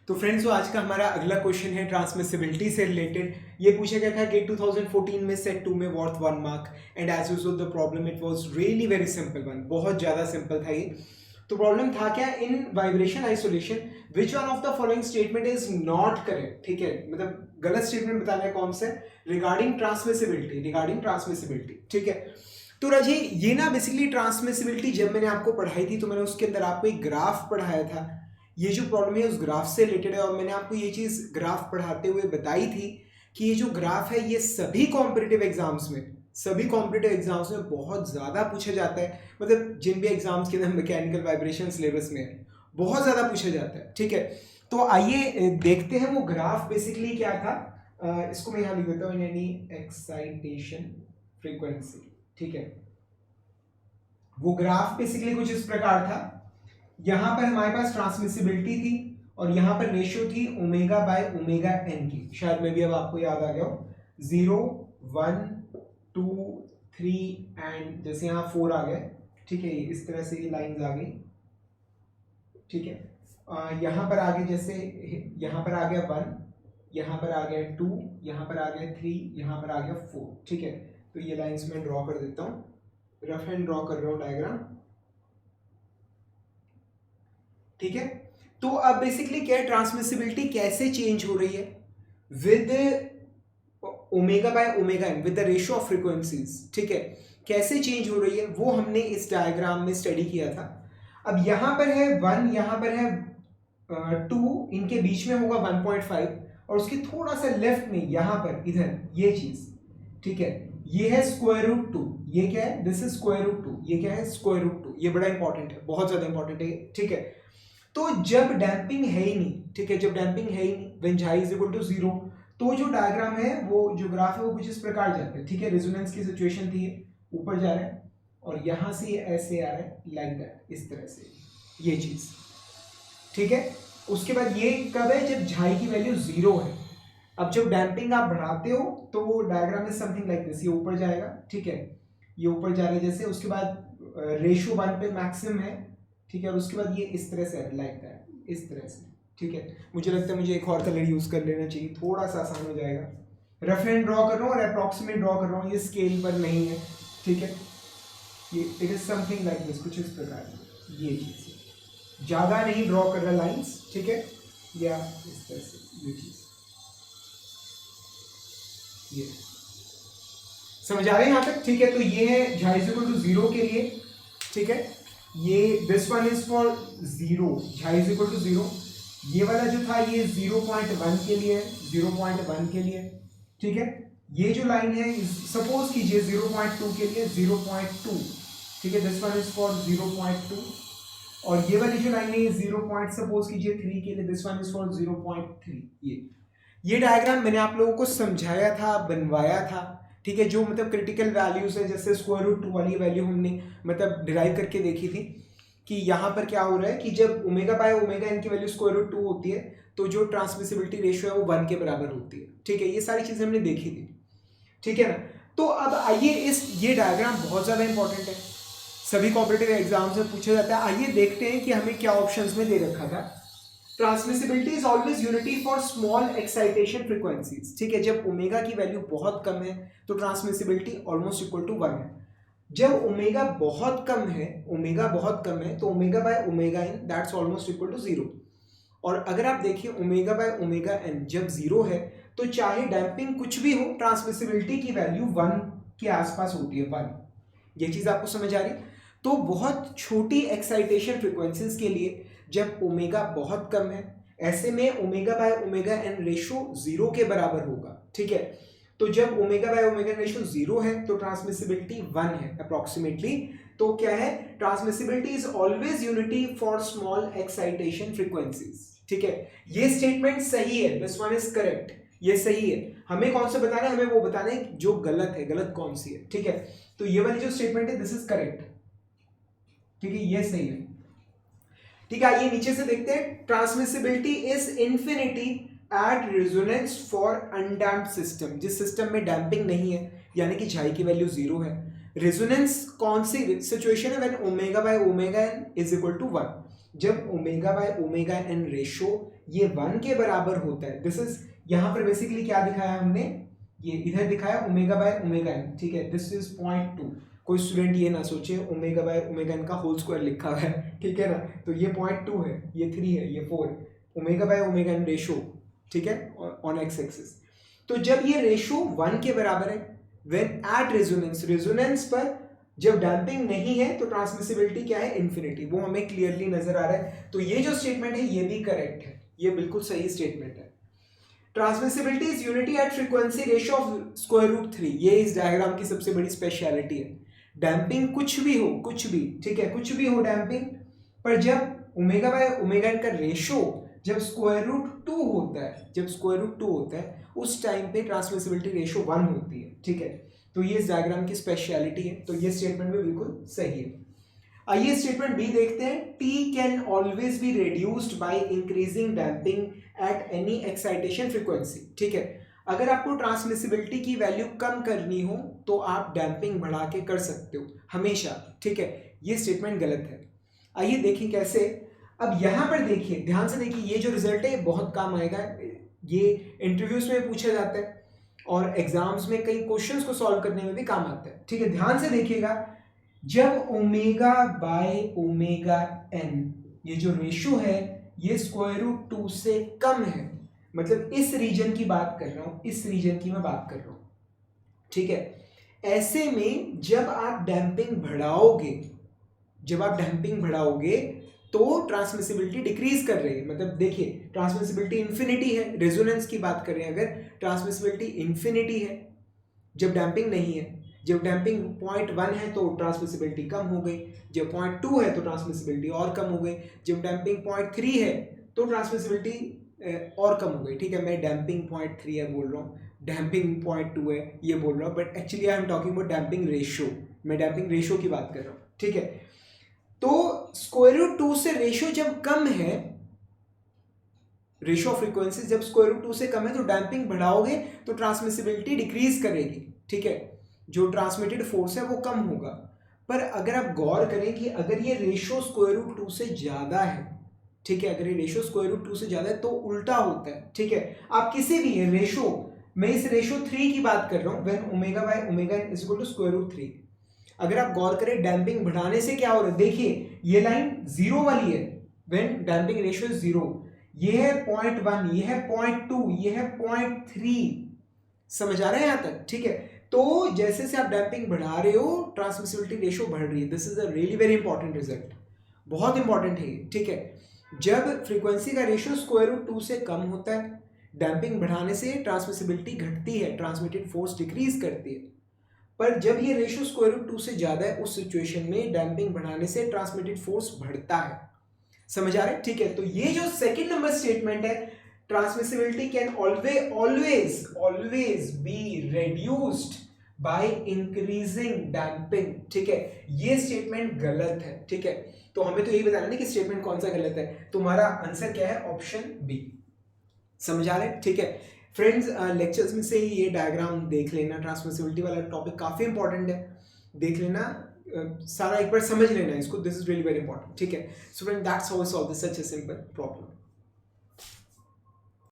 तो फ्रेंड्स, वो आज का हमारा अगला क्वेश्चन है ट्रांसमिसिबिलिटी से रिलेटेड। ये पूछा गया था कि 2014 में सेट 2 में worth 1 mark, and as usual the problem it was really very simple one, बहुत ज़्यादा सिंपल था ये। तो प्रॉब्लम था क्या, in vibration isolation which one of the following statement is not correct. ठीक है, मतलब गलत स्टेटमेंट बताना है कौन से, रिगार्डिंग ट्रांसमिसिबिलिटी। ठीक है, तो राजी ये ना बेसिकली ट्रांसमिसिबिलिटी जब मैंने आपको पढ़ाई थी तो मैंने उसके अंदर आपको एक ग्राफ पढ़ाया था। ये जो प्रॉब्लम है उस ग्राफ से रिलेटेड है, और मैंने आपको ये चीज़ ग्राफ पढ़ाते हुए बताई थी कि ये जो ग्राफ है ये सभी कॉम्पिटिटिव एग्जाम्स में बहुत ज़्यादा पूछा जाता है। मतलब जिन भी एग्जाम्स के अंदर मैकेनिकल वाइब्रेशन सिलेबस में है बहुत ज़्यादा पूछा जाता है। ठीक है, तो आइए देखते हैं वो ग्राफ बेसिकली क्या था। इसको मैं यहाँ लिख देता हूँ, यानी एक्साइटेशन फ्रीक्वेंसी। ठीक है, वो ग्राफ बेसिकली कुछ इस प्रकार था। यहां पर हमारे पास ट्रांसमिसिबिलिटी थी और यहां पर रेशियो थी ओमेगा बाय ओमेगा एन की। शायद में भी अब आपको याद आ गया हो, 0 1 2 3 एंड जैसे यहाँ 4 आ गए। ठीक है, इस तरह से ये लाइंस आ गई। ठीक है, यहां पर आगे जैसे यहां पर आ गया 1, यहां पर आ गया 2, यहां पर आ गया 3, यहां पर आ गया 4। ठीक है, तो ये लाइंस मैं ड्रॉ कर देता हूं, रफ एंड ड्रॉ कर रहा हूं डायग्राम। ठीक है, तो अब बेसिकली क्या है, ट्रांसमिसिबिलिटी कैसे चेंज हो रही है with omega by omega N, with the ratio of frequencies. ठीक है, कैसे चेंज हो रही है वो हमने इस डायग्राम में स्टडी किया था। अब यहां पर है 1, यहां पर है 2, इनके बीच में होगा 1.5, और उसके थोड़ा सा लेफ्ट में यहां पर इधर ये चीज। ठीक है, ये है स्क्वायर रूट 2, ये क्या है, दिस इज स्क्वायर रूट 2, ये क्या है स्क्वायर रूट 2। ये बड़ा इंपॉर्टेंट है, बहुत ज्यादा इंपॉर्टेंट है। ठीक है, तो जब डैम्पिंग है ही नहीं, ठीक है, जब डैम्पिंग है ही नहीं, when Zai is equal to 0, तो जो डायग्राम है, वो जो ग्राफ है वो कुछ इस प्रकार जाता है। ठीक है, रेजोनेंस की सिचुएशन थी, ऊपर जा रहा है और यहां से ऐसे आ रहा है, लाइक दैट, इस तरह से ये चीज। ठीक है, उसके बाद ये कब है, जब झाई की वैल्यू 0 है। अब जब डैम्पिंग आप बढ़ाते हो तो वो diagram is something like this, ये ऊपर जाएगा। ठीक है, ये ऊपर जा रहा है जैसे, उसके बाद रेशियो 1 पे मैक्सिमम है। ठीक है, और उसके बाद ये इस तरह से लाइक दैट, इस तरह से। ठीक है, मुझे लगता है मुझे एक और कलर यूज कर लेना चाहिए, थोड़ा सा आसान हो जाएगा। रफ एंड ड्रॉ कर रहा हूँ और अप्रॉक्सीमेट ड्रॉ कर रहा हूँ, ये स्केल पर नहीं है। ठीक है, ये it is something like this, कुछ इस प्रकार ये चीज, ज्यादा नहीं ड्रॉ कर रहा लाइंस। ठीक है, या इस तरह से ये चीज, ये समझ आ रहे हैं यहाँ तक। ठीक है, तो ये है झाई इज इक्वल टू 0 के लिए। ठीक है, ये दिस वन इज फॉर 0, झाई इज इक्वल टू 0। ये वाला जो था ये 0.1 के लिए, 0.1 के लिए। ठीक है, ये जो लाइन है सपोज कीजिए 0.2 के लिए, 0.2। ठीक है, दिस वन इज फॉर 0.2, और ये वाली जो लाइन है ये 0. सपोज कीजिए 3 के लिए, दिस वन इज फॉर 0.3। ये डायग्राम मैंने आप लोगों को समझाया था, बनवाया था। ठीक है, जो मतलब क्रिटिकल वैल्यूज है, जैसे स्क्वायर रूट 2 वाली वैल्यू हमने मतलब डिराइव करके देखी थी कि यहाँ पर क्या हो रहा है कि जब ओमेगा बाय ओमेगा एन की वैल्यू स्क्वायर रूट 2 होती है तो जो ट्रांसमिसिबिलिटी रेशियो है वो 1 के बराबर होती है। ठीक है, ये सारी चीजें हमने देखी थी। ठीक है ना, तो अब आइए ये डायग्राम बहुत ज्यादा इंपॉर्टेंट है, सभी कॉम्पिटिटिव एग्जाम्स में पूछा जाता है। आइए देखते हैं कि हमें क्या ऑप्शंस में दे रखा था। Transmissibility is always unity for small excitation frequencies. ठीक है, जब ओमेगा की वैल्यू बहुत कम है तो ट्रांसमिसिबिलिटी ऑलमोस्ट इक्वल टू 1 है। जब ओमेगा बहुत कम है, तो omega by omega N that's almost equal to 0। और अगर आप देखिए ओमेगा बाय ओमेगा एन जब 0 है तो चाहे डैम्पिंग कुछ भी हो, ट्रांसमिसिबिलिटी की वैल्यू 1 के आसपास होती है, 1। ये चीज आपको समझ आ रही है। तो बहुत छोटी एक्साइटेशन फ्रीक्वेंसीज के लिए जब ओमेगा बहुत कम है, ऐसे में omega by omega N ratio 0 के बराबर होगा। ठीक है, तो जब omega by omega N ratio 0 है तो ट्रांसमिसिबिलिटी 1 है अप्रोक्सीमेटली। तो क्या है, transmissibility is always unity for small excitation frequencies. ठीक है, ये स्टेटमेंट सही है, दिस वन इज करेक्ट, ये सही है। हमें कौन सा बताना है, हमें वो बताना है जो गलत है, गलत कौन सी है। ठीक है, तो ये वाली जो स्टेटमेंट है दिस इज करेक्ट, ठीक है, ये सही है। ठीक है, आइए नीचे से देखते हैं। Transmissibility is infinity at resonance for undamped system, जिस सिस्टम में डैम्पिंग नहीं है, यानी कि झाई की वैल्यू 0 है। रेजोनेंस कौन सी सिचुएशन है, when omega by omega N is equal to 1, जब omega by omega N ratio ये 1 के बराबर होता है, दिस इज, यहाँ पर बेसिकली क्या दिखाया हमने, ये इधर दिखाया ओमेगा बाय ओमेगा एन, ठीक है, दिस इज 0.2। कोई स्टूडेंट ये ना सोचे ओमेगा बाय ओमेगा एन का होल स्क्वायर लिखा हुआ है, ठीक है ना, तो ये 0.2 है, ये 3 है, ये 4, omega by omega N ratio, ठीक है, ऑन एक्स एक्सिस। तो जब ये रेशो 1 के बराबर है, व्हेन एट रेजोनेंस, रेजोनेंस पर जब डैम्पिंग नहीं है तो ट्रांसमिसिबिलिटी क्या है, इन्फिनिटी, वो हमें क्लियरली नजर आ रहा है। तो ये जो स्टेटमेंट है ये भी करेक्ट है, ये बिल्कुल सही स्टेटमेंट है। Transmissibility is unity at frequency ratio of square root 3, ये इस डायग्राम की सबसे बड़ी स्पेशलिटी है। डैम्पिंग कुछ भी हो, कुछ भी, ठीक है, कुछ भी हो डैम्पिंग, पर जब ओमेगा बाय ओमेगा का रेशो जब स्क्वायर रूट 2 होता है, जब स्क्वायर रूट 2 होता है उस टाइम पे ट्रांसमिसिबिलिटी रेशो 1 होती है, ठीक है। तो ये इस डायग्राम की स्पेशलिटी है, तो ये स्टेटमेंट भी बिल्कुल सही है। आइए स्टेटमेंट बी देखते हैं। T can always be reduced by increasing damping at any excitation frequency, ठीक है। अगर आपको ट्रांसमिसिबिलिटी की वैल्यू कम करनी हो तो आप डैम्पिंग बढ़ा के कर सकते हो हमेशा, ठीक है। ये स्टेटमेंट गलत है। आइए देखें कैसे। अब यहां पर देखिए, ध्यान से देखिए, ये जो रिजल्ट है बहुत काम आएगा, ये इंटरव्यूज में पूछा जाता है और एग्जाम्स में कई क्वेश्चंस को सॉल्व करने में भी काम आता है, ठीक है। ध्यान से देखिएगा, जब ओमेगा बाय ओमेगा एन ये जो रेशो है ये स्क्वायर रूट 2 से कम है, मतलब इस रीजन की बात कर रहा हूं, इस रीजन की मैं बात कर रहा हूं, ठीक है। ऐसे में जब आप डैम्पिंग बढ़ाओगे, जब आप डैम्पिंग बढ़ाओगे तो ट्रांसमिसिबिलिटी डिक्रीज कर रही है, मतलब देखिए ट्रांसमिसिबिलिटी इंफिनिटी है, रेजोनेंस की बात कर रहे हैं, अगर ट्रांसमिसिबिलिटी इंफिनिटी है जब डैम्पिंग नहीं है, जब डैम्पिंग 0.1 है तो ट्रांसमिसिबिलिटी कम हो गई, जब 0.2 है तो ट्रांसमिसिबिलिटी और कम हो गई, जब डैम्पिंग 0.3 है तो ट्रांसमिसिबिलिटी और कम हो गई, ठीक है। मैं डैम्पिंग 0.3 है बोल रहा हूँ, डैम्पिंग 0.2 है ये बोल रहा हूँ, but actually I am talking about damping ratio, मैं डैम्पिंग रेशियो की बात कर रहा हूँ, ठीक है। तो स्क्वायर रूट 2 से रेशियो जब कम है, रेशियो ऑफ फ्रीक्वेंसी जब स्क्वायर रूट 2 से कम है तो डैम्पिंग बढ़ाओगे तो ट्रांसमिसिबिलिटी डिक्रीज करेगी, ठीक है, जो ट्रांसमिटेड फोर्स है वो कम होगा। पर अगर आप गौर करें कि अगर ये रेशियो स्क्वायर रूट 2 से ज्यादा है, ठीक है, अगर ये रेशियो स्क्वायर रूट 2 से ज्यादा है तो उल्टा होता है, ठीक है। आप किसी भी रेशियो, मैं इस रेशियो 3 की बात कर रहा हूं, when omega by omega is equal to square root 3, अगर आप गौर करें डैम्पिंग बढ़ाने से क्या हो रहा है, देखिए ये लाइन 0 वाली है, व्हेन डैम्पिंग रेशियो इज 0, ये है 0.1, ये है 0.2, ये है 0.3, समझ आ रहा है यहां तक, ठीक है। तो जैसे से आप डैम्पिंग बढ़ा रहे हो ट्रांसमिसिबिलिटी रेशियो बढ़ रही है, this is a really very important result, बहुत इंपॉर्टेंट है, ठीक है। जब फ्रीक्वेंसी का रेशियो स्क्वायर रूट 2 से कम होता है, डैम्पिंग बढ़ाने से ट्रांसमिसिबिलिटी घटती है, ट्रांसमिटेड फोर्स डिक्रीज करती है, पर जब ये रेशियो स्क्वायर रूट 2 से ज्यादा है उस सिचुएशन में डैम्पिंग बढ़ाने से ट्रांसमिटेड फोर्स बढ़ता है, समझ आ रहा है, ठीक है। तो ये जो सेकंड नंबर स्टेटमेंट है, transmissibility can always be reduced by increasing damping, ठीक है, ये स्टेटमेंट गलत है, ठीक है। तो हमें तो यही बताना है कि स्टेटमेंट कौन सा गलत है, तुम्हारा आंसर क्या है, ऑप्शन बी, समझ आ रहा है, ठीक है। फ्रेंड्स, लेक्चर्स में से ही ये डायग्राम देख लेना, ट्रांसमिसिबिलिटी वाला टॉपिक काफी इंपॉर्टेंट है, देख लेना, सारा एक बार समझ लेना इसको, this is really very important, ठीक है। So friend, that's how we solve this such a simple problem.